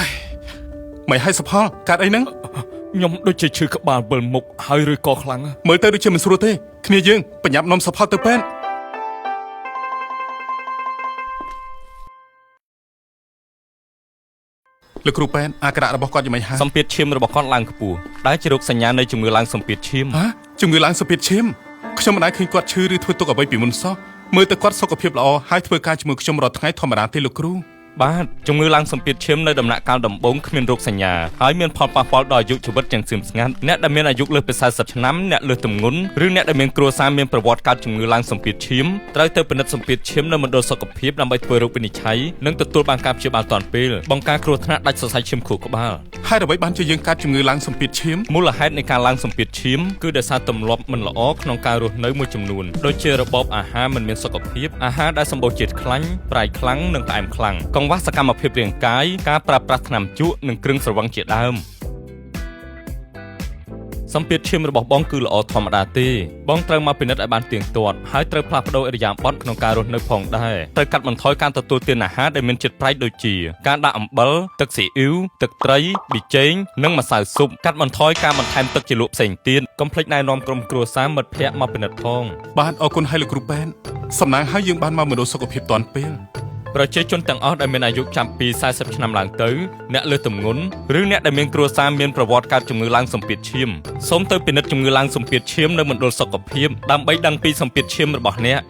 ยไม่ให้สภาพการไอ้นั้นខ្ញុំដូចជាឈឺក្បាលវិលមុខហើយឬក៏ខ្លាំងមើលទៅដូចជាមិនស្រួលទេគ្នាយើងបញ្ញាប់នាំសភៅទៅពេទ្យលោកគ្រូពេទ្យអាការៈរបស់គាត់យ៉ាងម៉េចហើយសម្ពាធឈាមរបស់គាត់ឡើងខ្ពស់ដែលជារោគសញ្ញានៃជំងឺឡើងសម្ពាធឈាមជំងឺឡើងសម្ពាធឈាមខ្ញុំមិនដែលឃើញគាត់ឈឺឬធ្វើទុកអ្វីពីមុនសោះមើលទៅគាត់សុខភាពល្អហើយធ្វើការជាមួយខ្ញុំរាល់ថ្ងៃធម្មតាទេលោកគ្រូបាទជំងឺឡើងសម្ពាធឈាមនៅដំណាក់កាលដំបូងគ្មានរោគសញ្ញាហើយមានផលប៉ះពាល់ដល់អាយុជីវិតយ៉ាងស្ងៀមស្ងាត់អ្នកដែលមានអាយុលើសពី40ឆ្នាំអ្នកលើសទម្ងន់ឬអ្នកដែលមានគ្រួសារមានប្រវត្តិកើតជំងឺឡើងសម្ពាធឈាមត្រូវទៅពិនិត្យសម្ពាធឈាមនៅមណ្ឌលសុខភាពដើម្បីធ្វើរោគវិនិច្ឆ័យនិងទទួលបានការព្យាបាលទាន់ពេលបង្ការគ្រោះថ្នាក់ដាច់សរសៃឈាមខួរក្បាលហើយអ្វីបានជាយើងកើតជំងឺឡើងសម្ពាធឈាមមូលហេតុនៃការឡើងសម្ពាធឈាមគឺដោយសារទម្លាប់មិនល្អក្នុងការរស់នៅមួយចំនួនដូចជារបបអាហារមិនមានសុខភាពអាហារដែលសម្បូរជាតិខ្លាញ់ប្រៃខ្លាំងនិងផ្អែមខ្លាំងកង្វះសកម្មភាពរាងកាយការប្រើប្រាស់ថ្នាំជក់និងគ្រឿងស្រវឹងជាដើមសម្ពាធឈាមរបស់បងគឺល្អធម្មតាទេបងត្រូវមកពិនិត្យឲ្យបានទៀងទាត់ហើយត្រូវផ្លាស់ប្ដូរឥរិយាបថក្នុងការរស់នៅផងដែរត្រូវកាត់បន្ថយការទទួលទានអាហារដែលមានជាតិប្រៃដូចជាការដាក់អំបិលទឹកស៊ីអ៊ីវទឹកត្រីប៊ីចេងនិងម្សៅស៊ុបកាត់បន្ថយការបន្ថែមទឹកជ្រលក់ផ្សេងទៀតកុំភ្លេចណែនាំក្រុមគ្រួសារមិត្តភ័ក្តិមកពិនិត្យផងបាទអរគុណហើយលោកគ្រូពេទ្យសំណាងហើយយើងបានមកមណ្ឌលសុខភាពទាន់ពេលប្រជាជនទាំងអស់ដែលមានអាយុចាប់ពី40ឆ្នាំឡើងទៅអ្នកលើសទម្ងន់ឬអ្នកដែលមានគ្រួសារមានប្រវត្តិកើតជំងឺឡើងសម្ពាធឈាមសូមទៅពិនិត្យជំងឺឡើងសម្ពាធឈាមនៅមណ្ឌលសុខភាពដើម្បីដឹងពីសម្ពាធឈាមរបស់អ្នក